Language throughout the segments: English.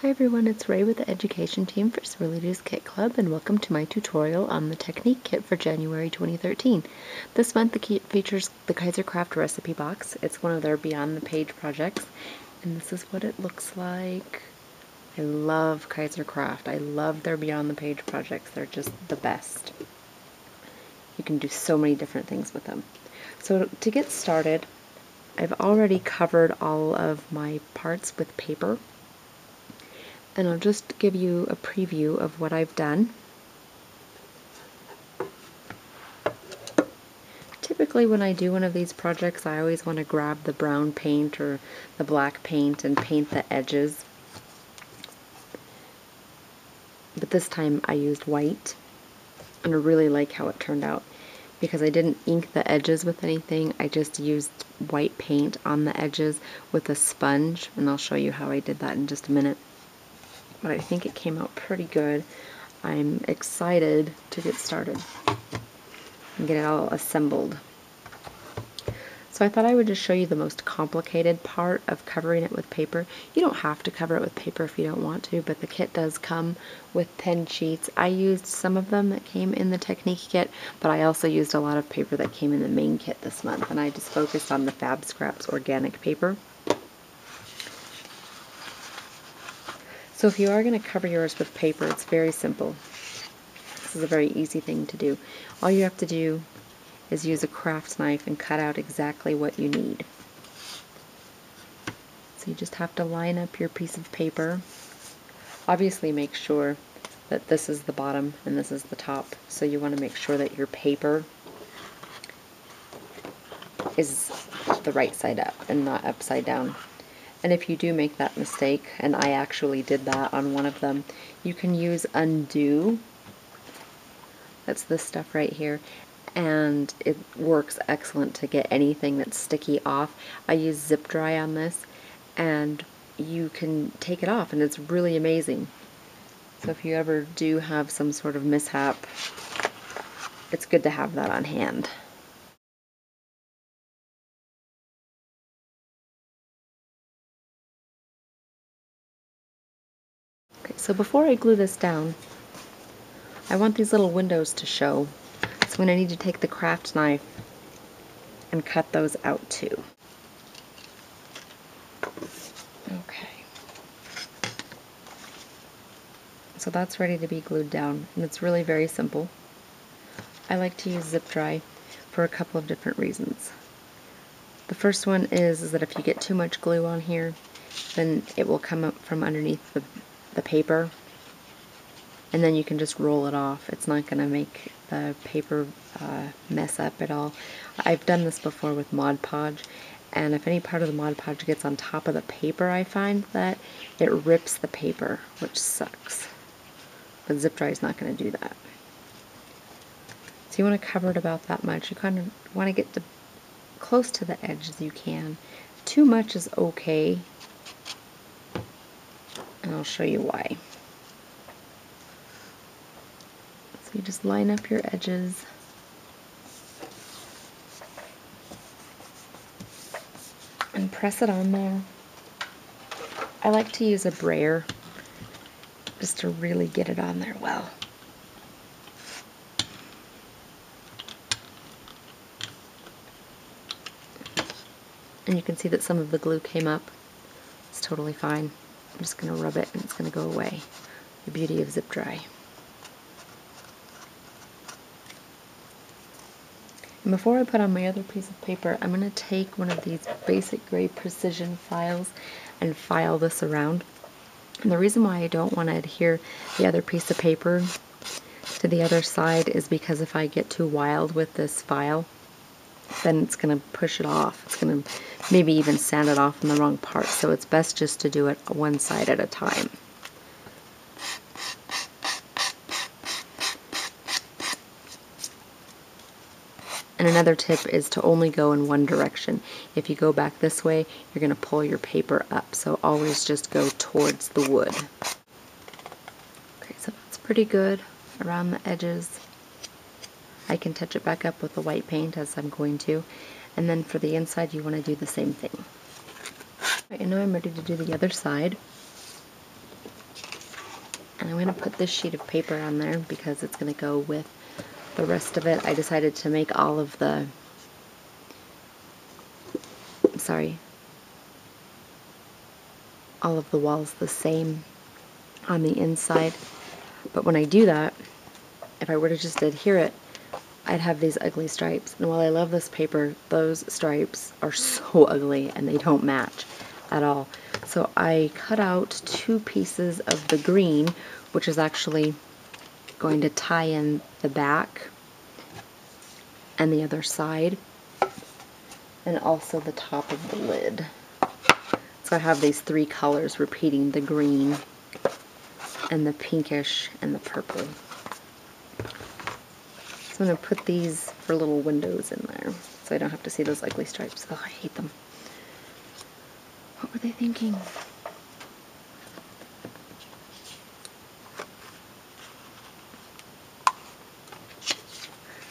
Hi everyone, it's Ray with the education team for Swirly Kit Club, and welcome to my tutorial on the Technique Kit for January 2013. This month the kit features the Kaisercraft recipe box. It's one of their Beyond the Page projects, and this is what it looks like. I love Kaisercraft. I love their Beyond the Page projects. They're just the best. You can do so many different things with them. So to get started, I've already covered all of my parts with paper. And I'll just give you a preview of what I've done. Typically when I do one of these projects, I always want to grab the brown paint or the black paint and paint the edges. But this time I used white, and I really like how it turned out. Because I didn't ink the edges with anything, I just used white paint on the edges with a sponge, and I'll show you how I did that in just a minute. But I think it came out pretty good. I'm excited to get started and get it all assembled. So I thought I would just show you the most complicated part of covering it with paper. You don't have to cover it with paper if you don't want to, but the kit does come with pen sheets. I used some of them that came in the Technique kit, but I also used a lot of paper that came in the main kit this month, and I just focused on the Fab Scraps organic paper. So if you are going to cover yours with paper, it's very simple. This is a very easy thing to do. All you have to do is use a craft knife and cut out exactly what you need. So you just have to line up your piece of paper. Obviously make sure that this is the bottom and this is the top. So you want to make sure that your paper is the right side up and not upside down. And if you do make that mistake, and I actually did that on one of them, you can use Undo. That's this stuff right here. And it works excellent to get anything that's sticky off. I use Zip Dry on this, and you can take it off, and it's really amazing. So if you ever do have some sort of mishap, it's good to have that on hand. Okay, so before I glue this down, I want these little windows to show. So I'm going to need to take the craft knife and cut those out too. Okay. So that's ready to be glued down, and it's really very simple. I like to use Zip Dry for a couple of different reasons. The first one is that if you get too much glue on here, then it will come up from underneath the paper, and then you can just roll it off. It's not going to make the paper mess up at all. I've done this before with Mod Podge, and if any part of the Mod Podge gets on top of the paper, I find that it rips the paper, which sucks. But Zip Dry is not going to do that. So you want to cover it about that much. You kind of want to get close to the edge as you can. Too much is okay, and I'll show you why. So you just line up your edges. And press it on there. I like to use a brayer just to really get it on there well. And you can see that some of the glue came up. It's totally fine. I'm just going to rub it and it's going to go away. The beauty of Zip Dry. And before I put on my other piece of paper, I'm going to take one of these basic gray precision files and file this around. And the reason why I don't want to adhere the other piece of paper to the other side is because if I get too wild with this file, then it's going to push it off. It's going to maybe even sand it off in the wrong part. So it's best just to do it one side at a time. And another tip is to only go in one direction. If you go back this way, you're going to pull your paper up. So always just go towards the wood. Okay, so that's pretty good around the edges. I can touch it back up with the white paint as I'm going to. And then for the inside, you want to do the same thing. Right, and now I'm ready to do the other side. And I'm going to put this sheet of paper on there because it's going to go with the rest of it. I decided to make all of the, all of the walls the same on the inside. But when I do that, if I were to just adhere it, I'd have these ugly stripes. And while I love this paper, those stripes are so ugly and they don't match at all. So I cut out 2 pieces of the green, which is actually going to tie in the back and the other side, and also the top of the lid. So I have these 3 colors repeating, the green and the pinkish and the purple. So I'm going to put these for little windows in there so I don't have to see those ugly stripes. Oh, I hate them. What were they thinking?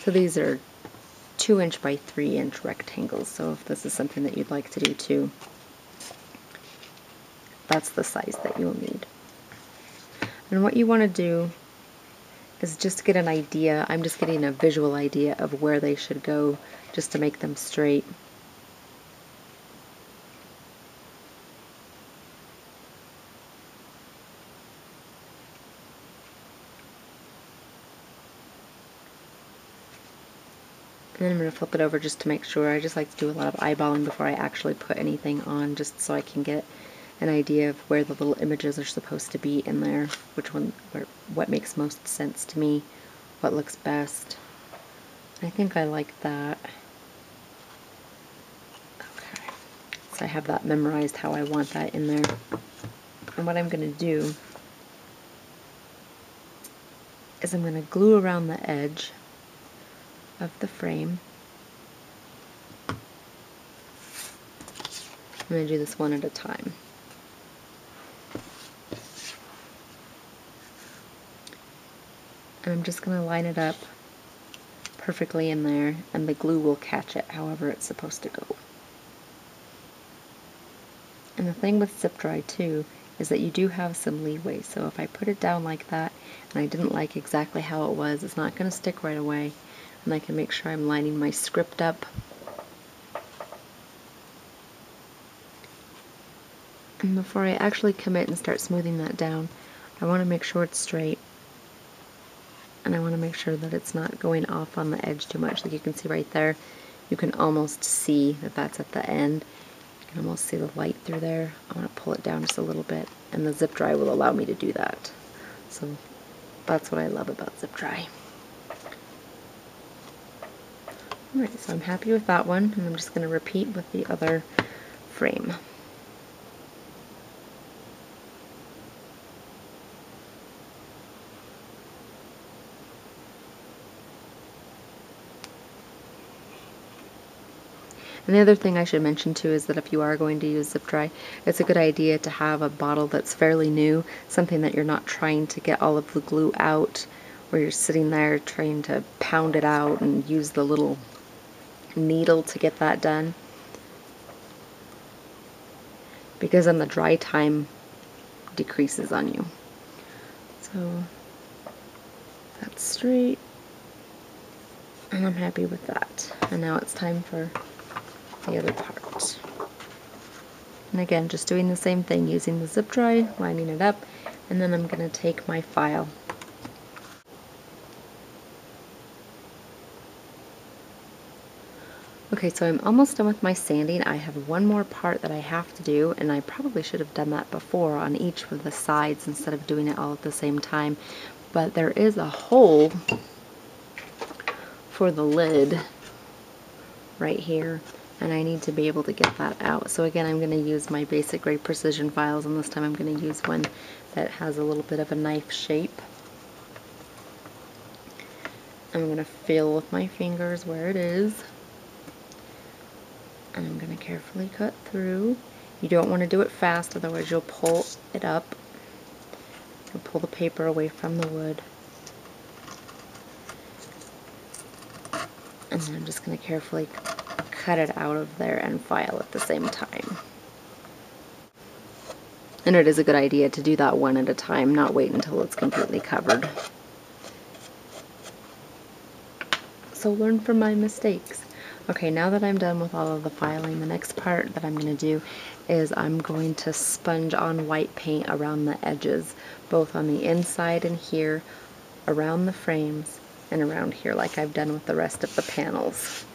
So these are 2" by 3" rectangles, so if this is something that you'd like to do too, that's the size that you'll need. And what you want to do is just get an idea, I'm just getting a visual idea of where they should go just to make them straight. And then I'm going to flip it over just to make sure. I just like to do a lot of eyeballing before I actually put anything on, just so I can get an idea of where the little images are supposed to be in there, which one, what makes most sense to me, what looks best. I think I like that. Okay, so I have that memorized how I want that in there. And what I'm going to do is I'm going to glue around the edge of the frame. I'm going to do this one at a time. And I'm just going to line it up perfectly in there, and the glue will catch it however it's supposed to go. And the thing with zip dry too is that you do have some leeway, so if I put it down like that and I didn't like exactly how it was, it's not going to stick right away, and I can make sure I'm lining my script up. And before I actually commit and start smoothing that down, I want to make sure it's straight, and I want to make sure that it's not going off on the edge too much. Like you can see right there, you can almost see that that's at the end. You can almost see the light through there. I want to pull it down just a little bit, and the zip dry will allow me to do that. So that's what I love about zip dry. Alright, so I'm happy with that one, and I'm just going to repeat with the other frame. And the other thing I should mention too is that if you are going to use zip dry, it's a good idea to have a bottle that's fairly new, something that you're not trying to get all of the glue out, where you're sitting there trying to pound it out and use the little needle to get that done. Because then the dry time decreases on you. So that's straight, and I'm happy with that. And now it's time for the other part. And again, just doing the same thing, using the zip dry, lining it up, and then I'm going to take my file. Okay, so I'm almost done with my sanding. I have one more part that I have to do, and I probably should have done that before on each of the sides instead of doing it all at the same time. But there is a hole for the lid right here, and I need to be able to get that out. So again, I'm going to use my Basic Grade Precision files, and this time I'm going to use one that has a little bit of a knife shape. I'm going to feel with my fingers where it is, and I'm going to carefully cut through. You don't want to do it fast, otherwise you'll pull it up. You'll pull the paper away from the wood. And then I'm just going to carefully cut it out of there and file at the same time. And it is a good idea to do that one at a time, not wait until it's completely covered. So learn from my mistakes. Okay, now that I'm done with all of the filing, the next part that I'm going to do is I'm going to sponge on white paint around the edges, both on the inside and here, around the frames, and around here like I've done with the rest of the panels.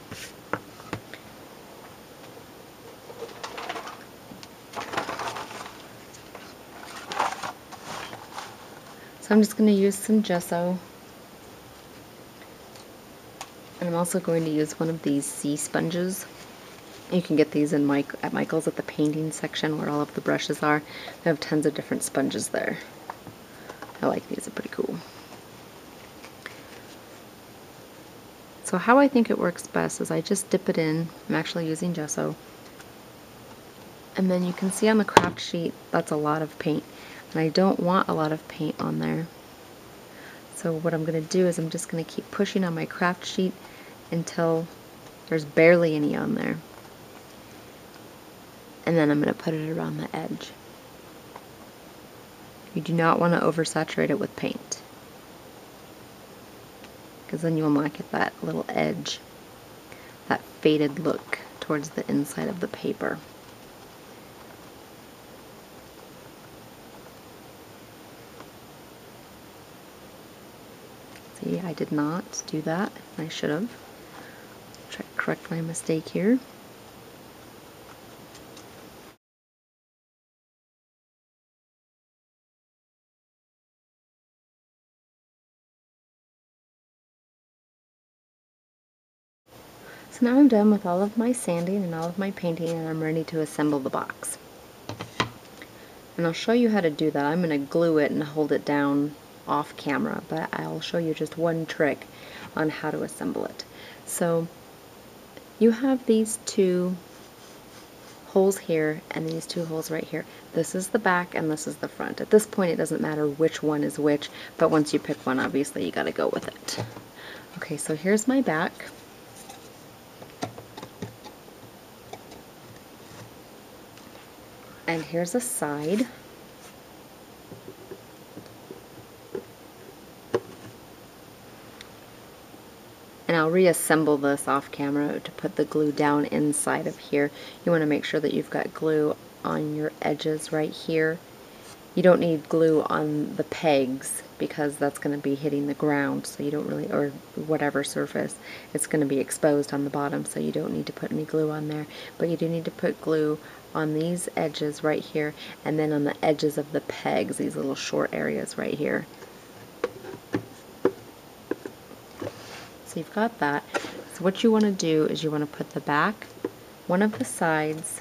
So I'm just going to use some gesso. And I'm also going to use one of these sea sponges. You can get these in at Michael's at the painting section where all of the brushes are. They have tons of different sponges there. I like these, they're pretty cool. So how I think it works best is I just dip it in. I'm actually using gesso. And then you can see on the craft sheet that's a lot of paint. And I don't want a lot of paint on there. So what I'm going to do is I'm just going to keep pushing on my craft sheet until there's barely any on there. And then I'm going to put it around the edge. You do not want to oversaturate it with paint, because then you will not get that little edge, that faded look towards the inside of the paper. See, I did not do that. I should have. Try to correct my mistake here. So now I'm done with all of my sanding and all of my painting, and I'm ready to assemble the box. And I'll show you how to do that. I'm going to glue it and hold it down off camera, but I'll show you just one trick on how to assemble it. So you have these two holes here and these two holes right here. This is the back and this is the front. At this point it doesn't matter which one is which, but once you pick one, obviously you got to go with it. Okay, so here's my back. And here's a side. And I'll reassemble this off camera to put the glue down inside of here. You want to make sure that you've got glue on your edges right here. You don't need glue on the pegs because that's going to be hitting the ground, so you don't really, or whatever surface, it's going to be exposed on the bottom, so you don't need to put any glue on there. But you do need to put glue on these edges right here, and then on the edges of the pegs, these little short areas right here. So you've got that. So what you want to do is you want to put the back, one of the sides,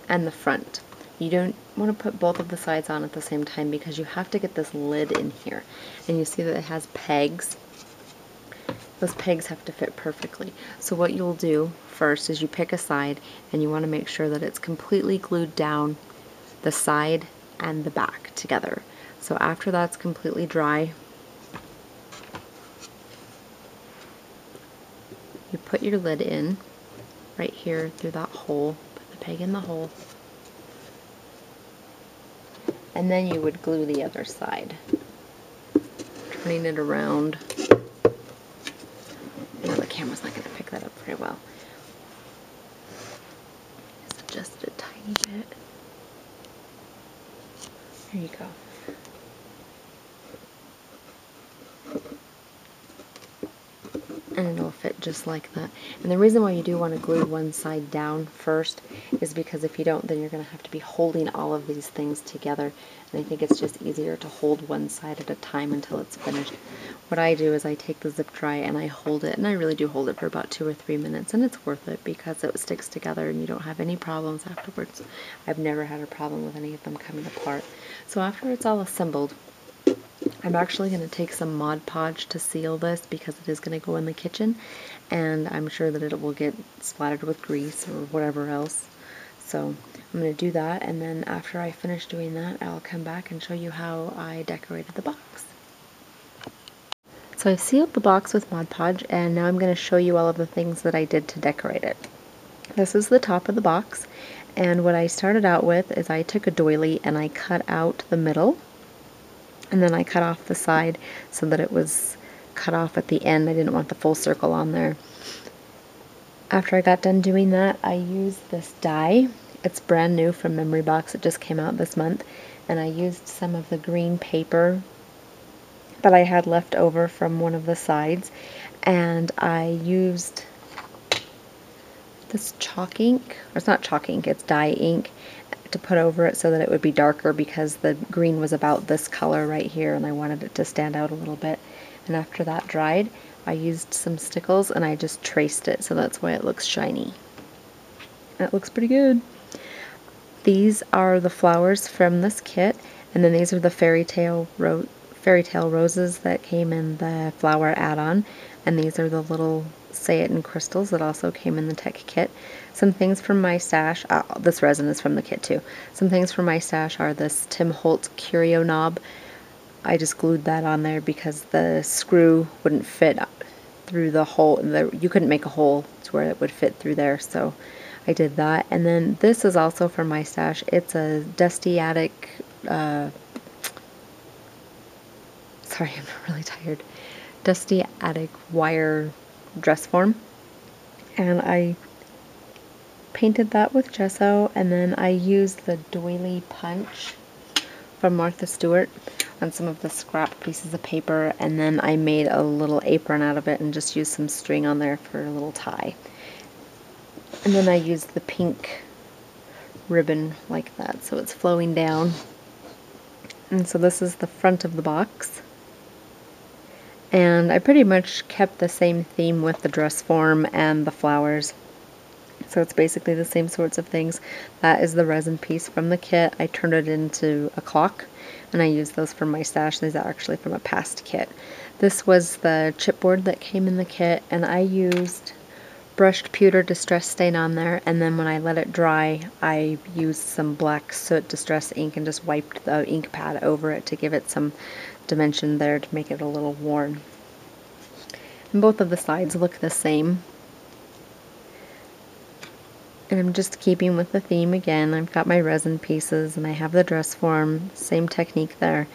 and the front. You don't want to put both of the sides on at the same time because you have to get this lid in here. And you see that it has pegs. Those pegs have to fit perfectly. So what you'll do first is you pick a side and you want to make sure that it's completely glued down, the side and the back together. So after that's completely dry, you put your lid in right here through that hole, put the peg in the hole, and then you would glue the other side, turning it around. No, the camera's not going to pick that up very well. Just adjust it a tiny bit. There you go. And it'll fit just like that. And the reason why you do want to glue one side down first is because if you don't, then you're going to have to be holding all of these things together. And I think it's just easier to hold one side at a time until it's finished. What I do is I take the zip dry and I hold it, and I really do hold it for about 2 or 3 minutes, and it's worth it because it sticks together and you don't have any problems afterwards. I've never had a problem with any of them coming apart. So after it's all assembled, I'm actually going to take some Mod Podge to seal this because it is going to go in the kitchen, and I'm sure that it will get splattered with grease or whatever else. So I'm going to do that, and then after I finish doing that, I'll come back and show you how I decorated the box. So I've sealed the box with Mod Podge, and now I'm going to show you all of the things that I did to decorate it. This is the top of the box, and what I started out with is I took a doily and I cut out the middle, and then I cut off the side so that it was cut off at the end. I didn't want the full circle on there. After I got done doing that, I used this die. It's brand new from Memory Box. It just came out this month, and I used some of the green paper that I had left over from one of the sides, and I used this chalk ink, or it's not chalk ink, it's dye ink, to put over it so that it would be darker, because the green was about this color right here and I wanted it to stand out a little bit. And after that dried, I used some stickles and I just traced it, so that's why it looks shiny. That looks pretty good. These are the flowers from this kit, and then these are the fairy tale roses that came in the flower add-on, and these are the little Say It in crystals that also came in the tech kit. Some things from my stash, this resin is from the kit too. Some things from my stash are this Tim Holtz curio knob. I just glued that on there because the screw wouldn't fit through the hole. You couldn't make a hole to where it would fit through there, so I did that. And then this is also from my stash. It's a Dusty Attic, sorry, I'm really tired. Dusty Attic wire dress form, and I painted that with gesso, and then I used the doily punch from Martha Stewart on some of the scrap pieces of paper, and then I made a little apron out of it and just used some string on there for a little tie. And then I used the pink ribbon like that, so it's flowing down. And so this is the front of the box. And I pretty much kept the same theme with the dress form and the flowers. So it's basically the same sorts of things. That is the resin piece from the kit. I turned it into a clock, and I used those from my stash. These are actually from a past kit. This was the chipboard that came in the kit, and I used brushed pewter distress stain on there, and then when I let it dry, I used some black soot distress ink and just wiped the ink pad over it to give it some dimension there to make it a little worn. And both of the sides look the same. And I'm just keeping with the theme again. I've got my resin pieces and I have the dress form, same technique there.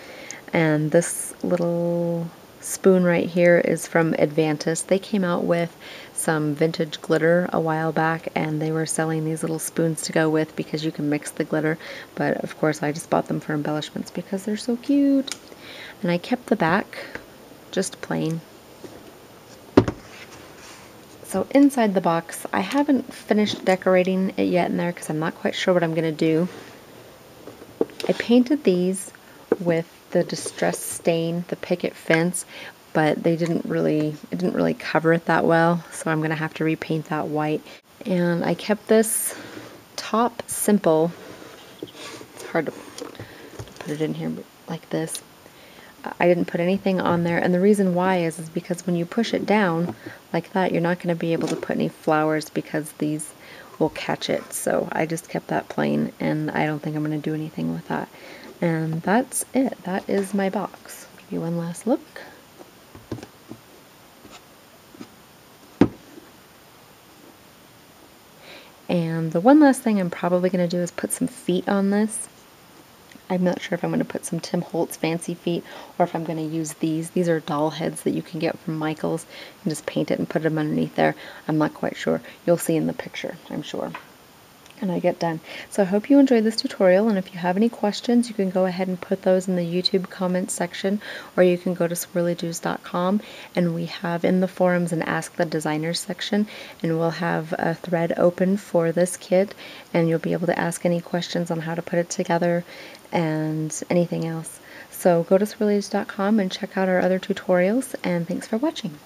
And this little spoon right here is from Advantis. They came out with some vintage glitter a while back, and they were selling these little spoons to go with because you can mix the glitter, but of course I just bought them for embellishments because they're so cute. And I kept the back just plain. So inside the box, I haven't finished decorating it yet in there because I'm not quite sure what I'm going to do. I painted these with the Distress Stain, the picket fence, but it didn't really cover it that well, so I'm going to have to repaint that white. And I kept this top simple. It's hard to put it in here like this. I didn't put anything on there, and the reason why is because when you push it down like that, you're not going to be able to put any flowers because these will catch it. So I just kept that plain, and I don't think I'm going to do anything with that. And that's it. That is my box. Give you one last look. And the one last thing I'm probably going to do is put some feet on this. I'm not sure if I'm going to put some Tim Holtz fancy feet or if I'm going to use these. These are doll heads that you can get from Michael's and just paint it and put them underneath there. I'm not quite sure. You'll see in the picture, I'm sure, and I get done. So I hope you enjoyed this tutorial, and if you have any questions, you can go ahead and put those in the YouTube comments section, or you can go to swirlydoos.com, and we have in the forums an Ask the Designers section, and we'll have a thread open for this kit, and you'll be able to ask any questions on how to put it together and anything else. So go to swirlydoos.com and check out our other tutorials, and thanks for watching.